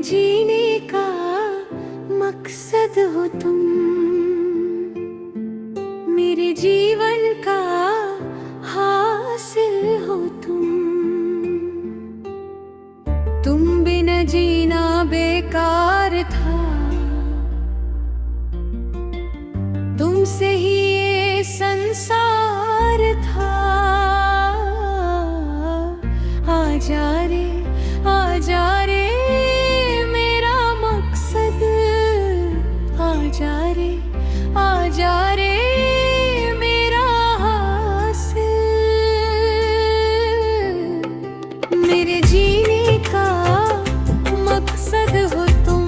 जीने का मकसद हो तुम, मेरे जीवन का हासिल हो तुम बिना जीना बेकार था, तुमसे ही ये संसार था। आजा रे मेरा मकसद, आजा रे मेरा हासिल, मेरे जीने का मकसद हो तुम,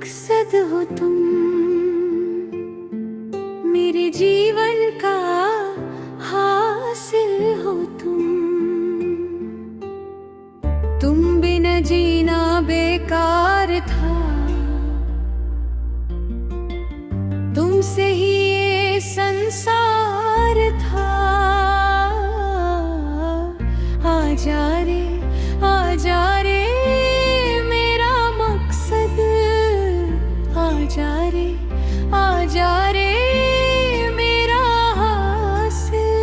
मकसद हो तुम, मेरे जीवन का हासिल हो तुम बिना जीना बेकार था, तुमसे ही ये संसार था। आजा रे मेरा मकसद, आजा रे मेरा हासिल,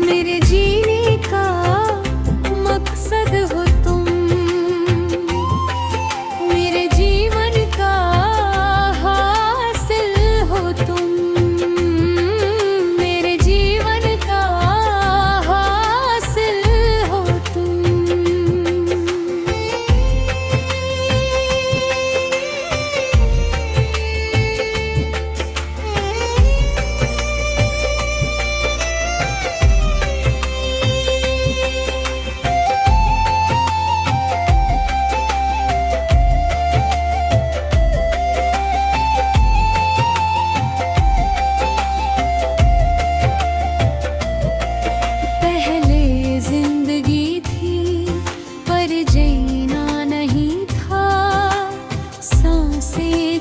मेरे जीने का मकसद हो तुम, मेरे जीवन का हासिल हो तुम, मेरे जीवन का हासिल हो तुम।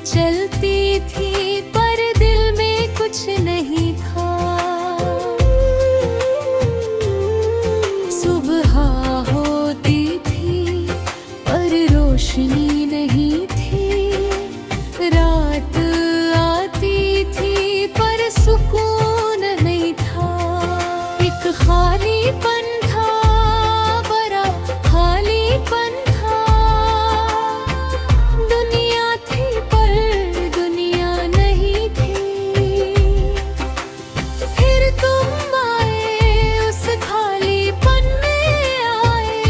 चलती थी पर दिल में कुछ नहीं था, सुबह होती थी पर रोशनी नहीं थी, रात आती थी पर सुकून नहीं था, एक खालीपन था, बड़ा खालीपन था। दुनिया थी पर दुनिया नहीं थी, फिर तुम आए उस खालीपन में आए,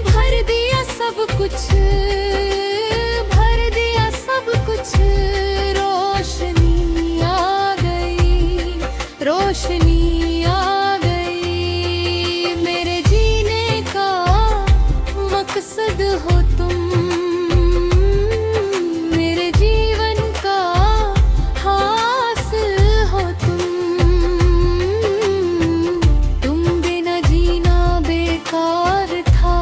भर दिया सब कुछ, भर दिया सब कुछ, रोशनी आ गई, रोशनी आ गई, मेरे जीने का मकसद हो तुम, मेरे जीवन का हासिल हो तुम बिना जीना बेकार था,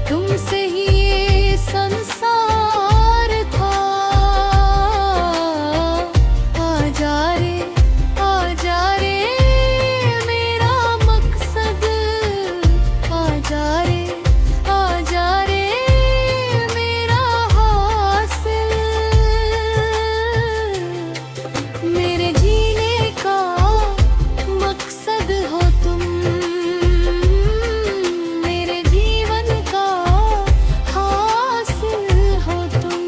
तुमसे ही ये संसार था। आजा रे मेरा मकसद, आजा रे मेरा हासिल, मेरे जीने का मकसद हो तुम, मेरे जीवन का हासिल हो तुम।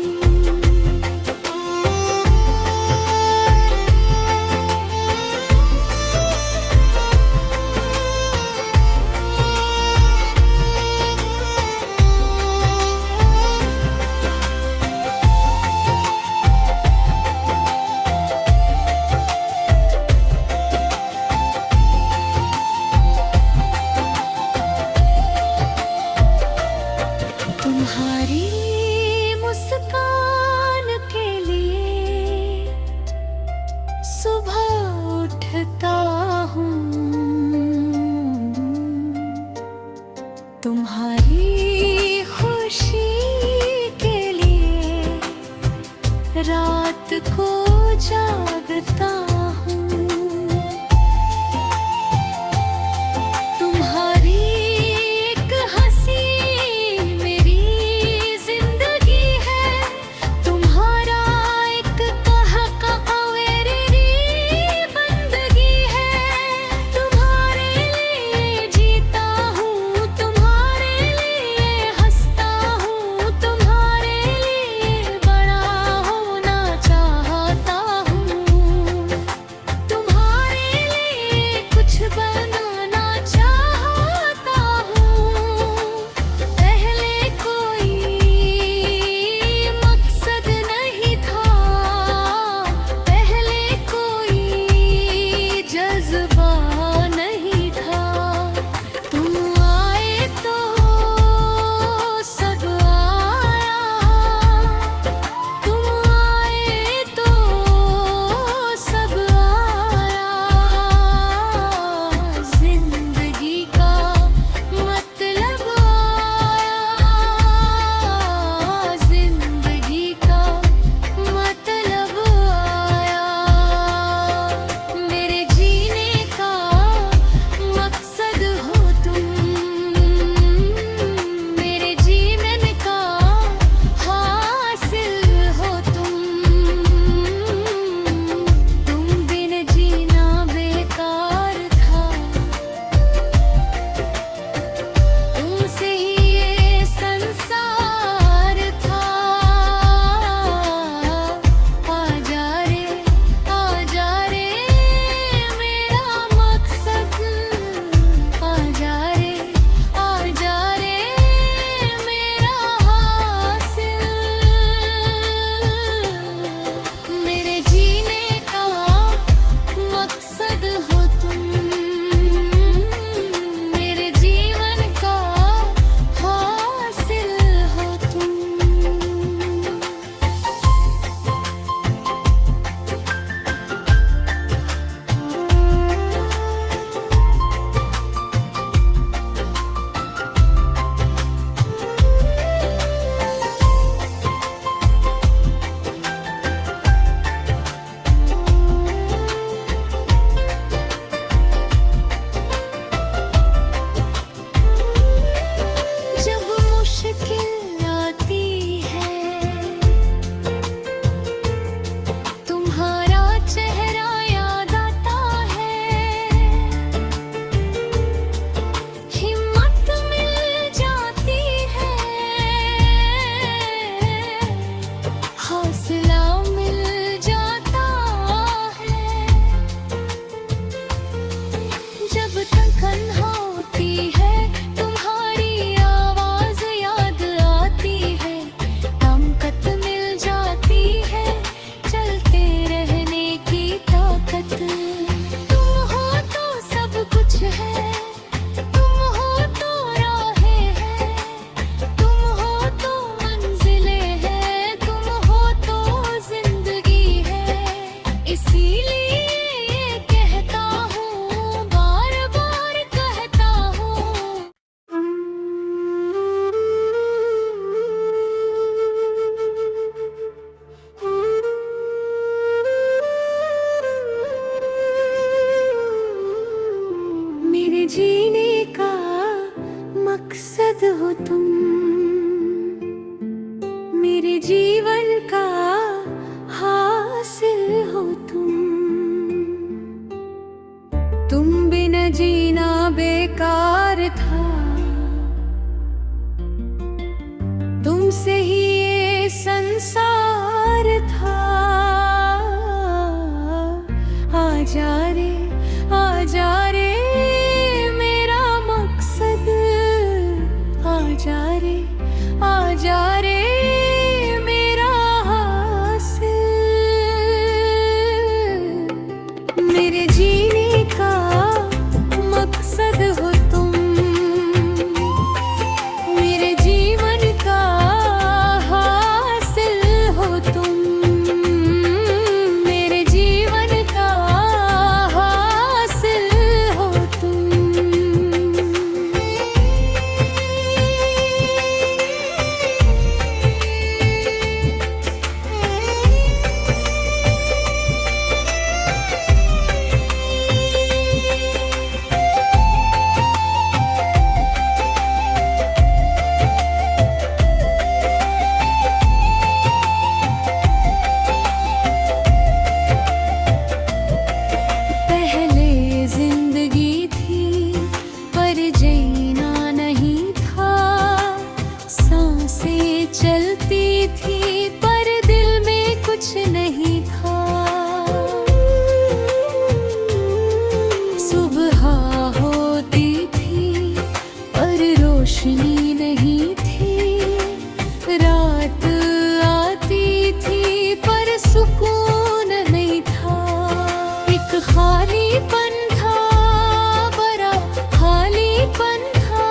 तुम्हारी मुस्कान के लिए सुबह उठता हूँ, तुम्हारी खुशी के लिए रात को जागता हूँ, तुम्हारी एक हंसी मेरी जिंदगी है, तुम्हारा एक कहका मेरी बंदगी है, तुम्हारे लिए जीता हूँ, तुम्हारे मकसद हो तुम, मेरे जीवन का हासिल हो तुम बिना जीना बेकार था, तुमसे ही ये संसार था। आजा रे मेरा मकसद, आजा रे मेरा हासिल, मेरे जीने का मकसद हो तुम, मेरे जीवन का हासिल हो तुम, मेरे जीवन का हासिल हो तुम। चलती थी पर दिल में कुछ नहीं था, सुबह होती थी पर रोशनी नहीं थी, रात आती थी पर सुकून नहीं था, एक खालीपन था, बड़ा खालीपन था,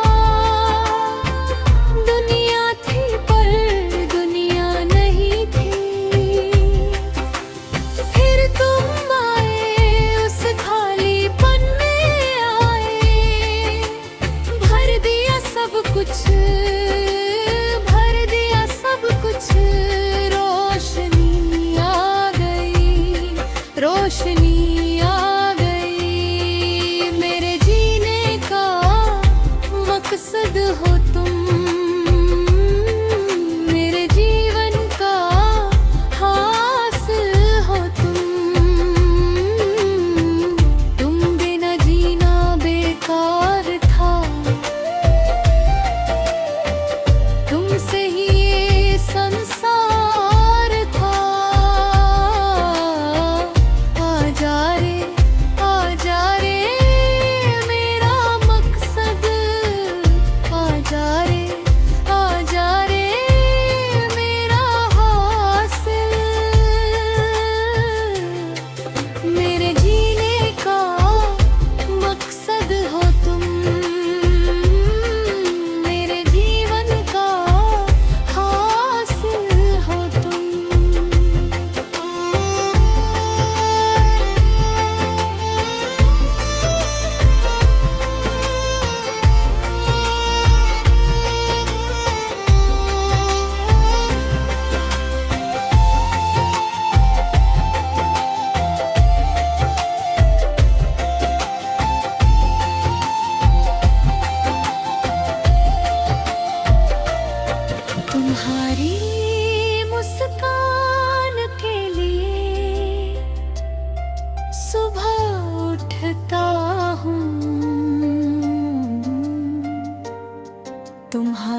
दुनिया थी दुनिया नहीं थी। फिर तुम आए, उस खालीपन में आए, भर दिया सब कुछ, भर दिया सब कुछ, रोशनी आ गई, रोशनी आ गई, मेरे जीने का मकसद हो तुम, तुम्हारी मुस्कान के लिए सुबह उठता हूँ, तुम्हारी